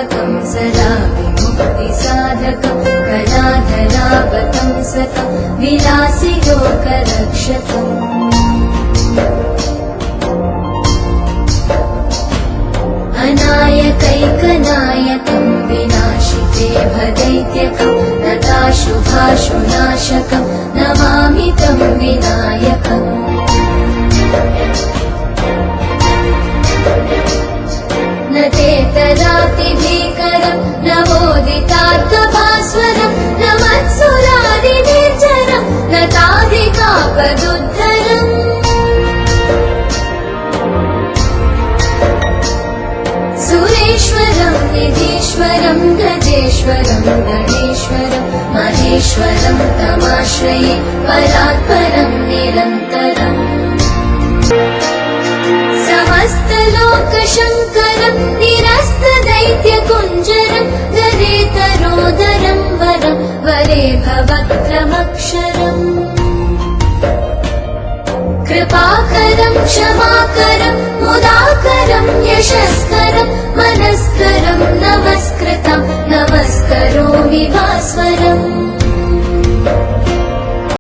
तारकं सदा विमुक्तिसाधकं कलाधरावतंसकं विलासि लोकरक्षकम् अनायकैकनायकं विनाशिते भदैत्यकं नताशुभाशुनाशकं नमामि तं विनायकम् न तेतरातिभीकरं नवोदितार्थभास्वरं न मत्सुरादिनिर्जरं न ताधिकापदुद्धरम् सुरेश्वरं निधीश्वरं गजेश्वरं गणेश्वरं महेश्वरं तमाश्रये परात्परं निरन्तरम् समस्तलोकशङ्करं निरस्तदैत्यकुञ्जरं गदेतरोदरं वरं वरे भवक्रमक्षरम् कृपाकरं क्षमाकरं मुदाकरं यशस्करं